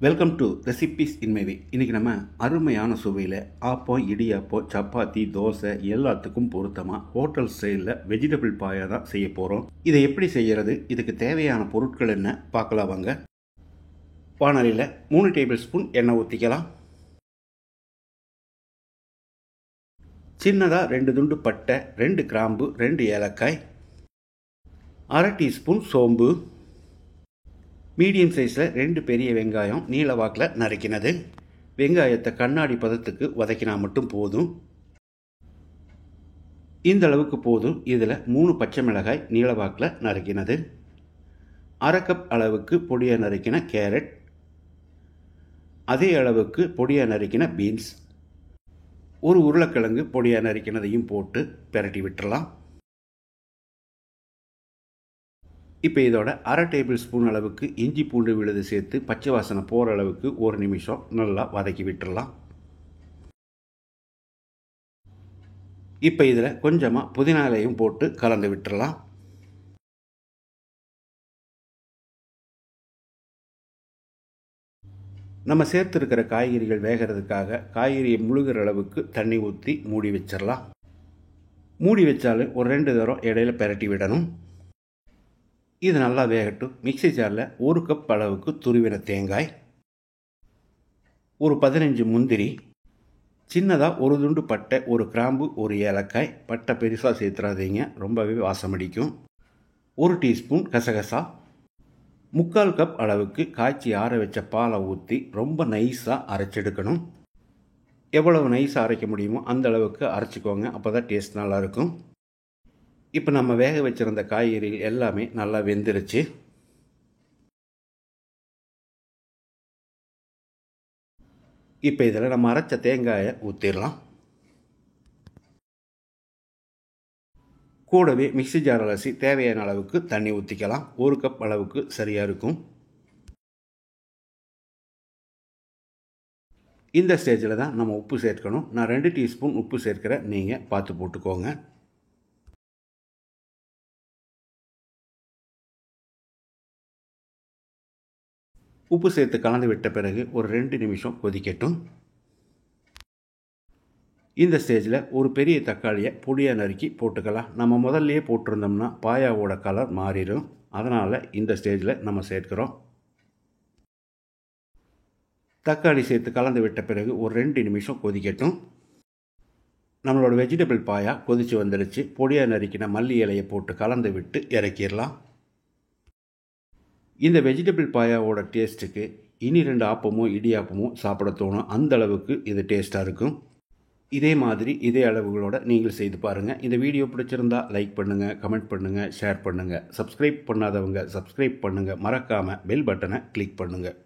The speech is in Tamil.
Welcome to recipes in my way. இன்றைக்கி நம்ம அருமையான சுவையில் ஆப்பம், இடியாப்பம், சப்பாத்தி, தோசை எல்லாத்துக்கும் பொருத்தமாக ஹோட்டல் ஸ்டைலில் வெஜிடபிள் பாயா தான் செய்ய போகிறோம். இதை எப்படி செய்கிறது, இதுக்கு தேவையான பொருட்கள் என்ன பார்க்கலாம் வாங்க. வானலியில் 3 டேபிள் ஸ்பூன் எண்ணெய் ஊற்றிக்கலாம். சின்னதாக 2 துண்டு பட்டை, 2 கிராம்பு, 2 ஏலக்காய், 1/2 டீஸ்பூன் சோம்பு, மீடியம் சைஸில் 2 பெரிய வெங்காயம் நீல வாக்கில் நறுக்கினது. வெங்காயத்தை கண்ணாடி பதத்துக்கு வதக்கினா மட்டும் போதும். இந்த அளவுக்கு போதும். இதில் 3 பச்சை மிளகாய் நீல வாக்கில் நறுக்கினது, 1/2 கப் அளவுக்கு பொடியாக நறுக்கின கேரட், அதே அளவுக்கு பொடியாக நறுக்கின பீன்ஸ், ஒரு உருளைக்கிழங்கு பொடியாக நறுக்கினதையும் போட்டு பெரட்டி விட்டுறலாம். இப்போ இதோட 1/2 டேபிள் ஸ்பூன் அளவுக்கு இஞ்சி பூண்டு விழுது சேர்த்து பச்சை வாசனை போகிற அளவுக்கு 1 நிமிஷம் நல்லா வதக்கி விட்டுடலாம். இப்போ இதில் கொஞ்சமாக புதினா இலையும் போட்டு கலந்து விட்டுடலாம். நம்ம சேர்த்துருக்கிற காய்கறிகள் வேகிறதுக்காக காய்கறியை முழுகிற அளவுக்கு தண்ணி ஊற்றி மூடி வச்சிடலாம். மூடி வச்சாலும் ஒரு 2 தரம் இடையில பெரட்டி விடணும். இது நல்லா வேகட்டும். மிக்ஸி ஜாரில் 1 கப் அளவுக்கு துருவின தேங்காய், ஒரு 15 முந்திரி, சின்னதாக 1 துண்டு பட்டை, 1 கிராம்பு, 1 ஏலக்காய். பட்டை பெருசாக சேர்த்துறாதீங்க, ரொம்பவே வாசம் அடிக்கும். 1 டீஸ்பூன் கசகசா, 3/4 கப் அளவுக்கு காய்ச்சி ஆற வச்ச பாலை ஊற்றி ரொம்ப நைஸாக அரைச்செடுக்கணும். எவ்வளவு நைஸாக அரைக்க முடியுமோ அந்த அளவுக்கு அரைச்சிக்கோங்க, அப்போ தான் டேஸ்ட் நல்லாயிருக்கும். இப்போ நம்ம வேக வச்சுருந்த காய்கறிகள் எல்லாமே நல்லா வெந்துருச்சு. இப்போ இதில் நம்ம அரைச்ச தேங்காயை ஊற்றிடலாம். கூடவே மிக்ஸி ஜார் அலசி தேவையான அளவுக்கு தண்ணி ஊற்றிக்கலாம். 1 கப் அளவுக்கு சரியாக இருக்கும். இந்த ஸ்டேஜில் தான் நம்ம உப்பு சேர்க்கணும். நான் 2 டீஸ்பூன் உப்பு சேர்க்கிறேன், நீங்கள் பார்த்து போட்டுக்கோங்க. உப்பு சேர்த்து கலந்து விட்ட பிறகு ஒரு 2 நிமிஷம் கொதிக்கட்டும். இந்த ஸ்டேஜில் ஒரு பெரிய தக்காளியை பொடியாக நறுக்கி போட்டுக்கலாம். நம்ம முதல்லையே போட்டிருந்தோம்னா பாயாவோட கலர் மாறிடும், அதனால் இந்த ஸ்டேஜில் நம்ம சேர்க்கிறோம். தக்காளி சேர்த்து கலந்து விட்ட பிறகு ஒரு 2 நிமிஷம் கொதிக்கட்டும். நம்மளோட வெஜிடபிள் பாயா கொதித்து வந்துடுச்சு. பொடியாக நறுக்கின மல்லி இலையை போட்டு கலந்து விட்டு இறக்கிடலாம். இந்த வெஜிடபிள் பாயாவோட டேஸ்ட்டுக்கு இனி 2 ஆப்பமோ இடியாப்பமோ சாப்பிட தோணும், அந்த அளவுக்கு இது டேஸ்ட்டாக இருக்கும். இதே மாதிரி இதே அளவுகளோடு நீங்கள் செய்து பாருங்கள். இந்த வீடியோ பிடிச்சிருந்தா லைக் பண்ணுங்கள், கமெண்ட் பண்ணுங்கள், ஷேர் பண்ணுங்கள். சப்ஸ்கிரைப் பண்ணாதவங்க சப்ஸ்கிரைப் பண்ணுங்கள். மறக்காமல் பெல் பட்டனை கிளிக் பண்ணுங்கள்.